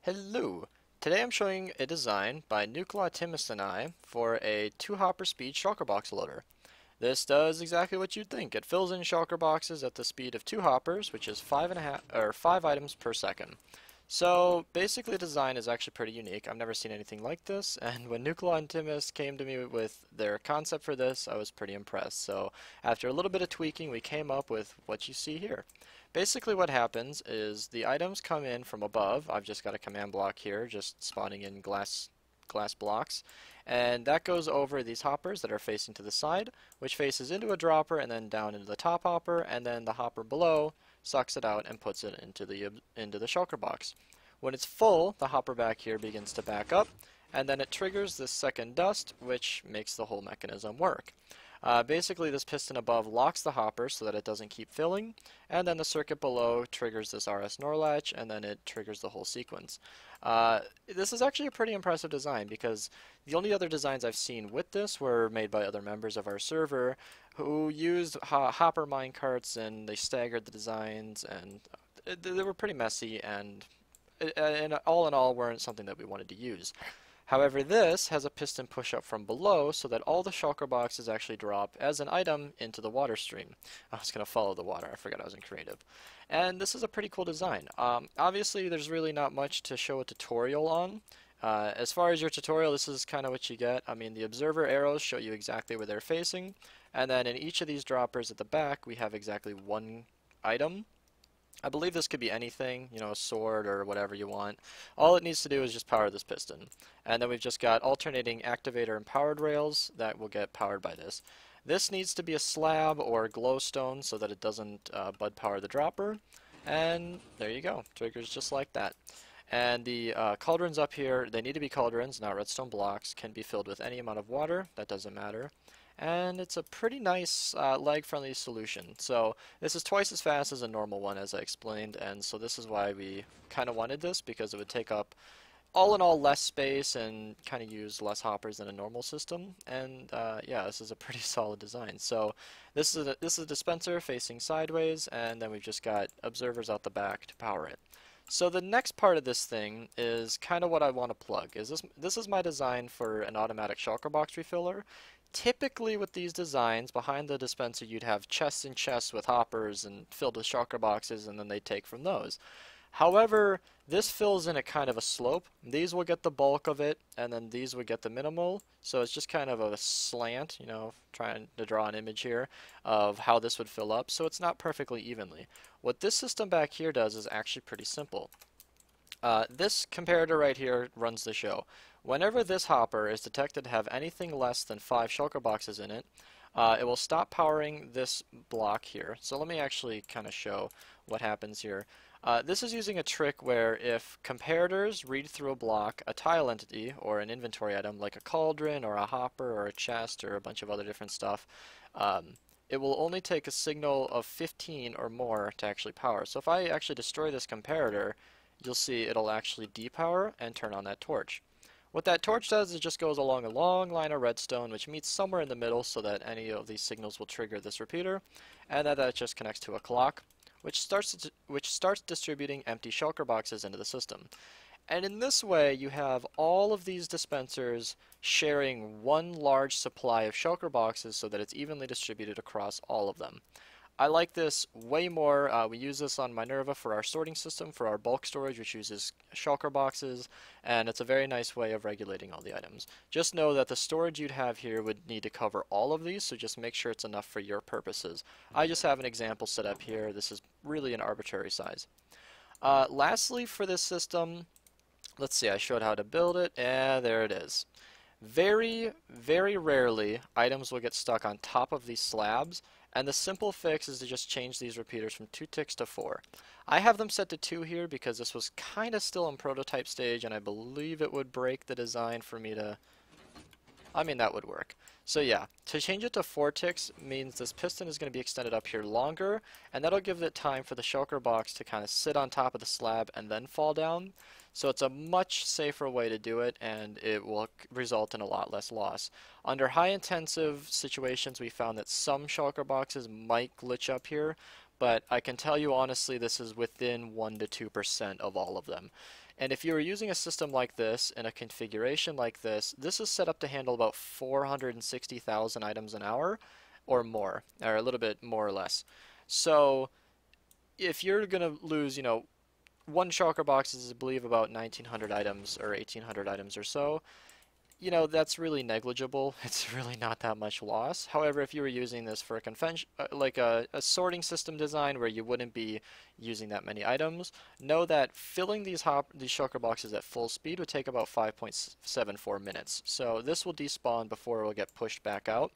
Hello! Today I'm showing a design by Nuclear Timus and I for a 2-hopper speed shulker box loader. This does exactly what you'd think. It fills in shulker boxes at the speed of 2 hoppers, which is 5 items per second. So basically the design is actually pretty unique. I've never seen anything like this, and when Nuclear and Timus came to me with their concept for this, I was pretty impressed. So after a little bit of tweaking, we came up with what you see here. Basically what happens is the items come in from above. I've just got a command block here, just spawning in glass blocks. And that goes over these hoppers that are facing to the side, which faces into a dropper and then down into the top hopper, and then the hopper below sucks it out and puts it into the shulker box. When it's full, the hopper back here begins to back up, and then it triggers this second dust, which makes the whole mechanism work. Basically, this piston above locks the hopper so that it doesn't keep filling, and then the circuit below triggers this RS NOR latch, and then it triggers the whole sequence. This is actually a pretty impressive design because the only other designs I've seen with this were made by other members of our server who used hopper minecarts, and they staggered the designs, and they were pretty messy, and all in all weren't something that we wanted to use. However, this has a piston push up from below so that all the shulker boxes actually drop as an item into the water stream. I was going to follow the water, I forgot I was in creative. And this is a pretty cool design. Obviously, there's really not much to show a tutorial on. As far as your tutorial, this is kind of what you get. I mean, the observer arrows show you exactly where they're facing, and then in each of these droppers at the back, we have exactly one item. I believe this could be anything, you know, a sword or whatever you want. All it needs to do is just power this piston. And then we've just got alternating activator and powered rails that will get powered by this. This needs to be a slab or glowstone so that it doesn't bud power the dropper. And there you go, triggers just like that. And the cauldrons up here, they need to be cauldrons, not redstone blocks, can be filled with any amount of water, that doesn't matter. And it's a pretty nice lag-friendly solution. So this is twice as fast as a normal one, as I explained, and so this is why we kind of wanted this, because it would take up all in all less space and kind of use less hoppers than a normal system. And yeah, this is a pretty solid design. So this is a dispenser facing sideways, and then we've just got observers out the back to power it. So the next part of this thing is kind of what I want to plug. This is my design for an automatic shulker box refiller. Typically with these designs, behind the dispenser you'd have chests and chests with hoppers and filled with shulker boxes, and then they take from those. However, this fills in a kind of a slope. These will get the bulk of it, and then these would get the minimal. So it's just kind of a slant, you know, trying to draw an image here of how this would fill up. So it's not perfectly evenly. What this system back here does is actually pretty simple. This comparator right here runs the show. Whenever this hopper is detected to have anything less than 5 shulker boxes in it, it will stop powering this block here. So let me actually kind of show what happens here. This is using a trick where if comparators read through a block, a tile entity, or an inventory item like a cauldron or a hopper or a chest or a bunch of other different stuff, it will only take a signal of 15 or more to actually power. So if I actually destroy this comparator, you'll see it'll actually depower and turn on that torch. What that torch does is it just goes along a long line of redstone which meets somewhere in the middle so that any of these signals will trigger this repeater, and that just connects to a clock which starts distributing empty shulker boxes into the system. And in this way you have all of these dispensers sharing one large supply of shulker boxes so that it's evenly distributed across all of them. I like this way more. We use this on Minerva for our sorting system, for our bulk storage, which uses shulker boxes, and it's a very nice way of regulating all the items. Just know that the storage you'd have here would need to cover all of these, so just make sure it's enough for your purposes. I just have an example set up here. This is really an arbitrary size. Lastly, for this system, let's see, I showed how to build it, and there it is. Very, very rarely items will get stuck on top of these slabs, and the simple fix is to just change these repeaters from 2 ticks to 4. I have them set to 2 here because this was kind of still in prototype stage, and I believe it would break the design for me to... I mean, that would work. So yeah, to change it to 4 ticks means this piston is going to be extended up here longer, and that'll give it time for the shulker box to kind of sit on top of the slab and then fall down. So it's a much safer way to do it, and it will result in a lot less loss. Under high intensive situations, we found that some shulker boxes might glitch up here, but I can tell you honestly this is within 1 to 2% of all of them. And if you were using a system like this in a configuration like this is set up to handle about 460,000 items an hour or more, or a little bit more or less. So if you're going to lose, one shulker box is, I believe, about 1,900 items or 1,800 items or so. That's really negligible. It's really not that much loss. However, if you were using this for a convention, like a sorting system design where you wouldn't be using that many items, know that filling these shulker boxes at full speed would take about 5.74 minutes. So this will despawn before it will get pushed back out.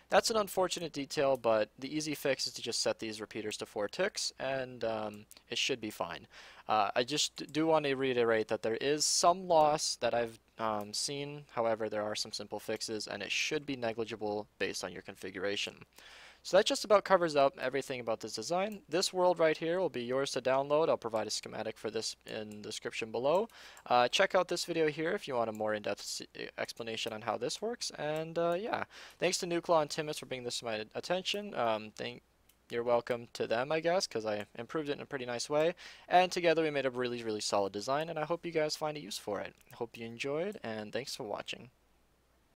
That's an unfortunate detail, but the easy fix is to just set these repeaters to 4 ticks, and it should be fine. I just do want to reiterate that there is some loss that I've seen. However, there are some simple fixes, and it should be negligible based on your configuration. So that just about covers up everything about this design. This world right here will be yours to download. I'll provide a schematic for this in the description below. Check out this video here if you want a more in-depth explanation on how this works. And yeah, thanks to Nuclaw and Timus for bringing this to my attention. You're welcome to them, I guess, because I improved it in a pretty nice way. And together we made a really, really solid design, and I hope you guys find a use for it. Hope you enjoyed, and thanks for watching.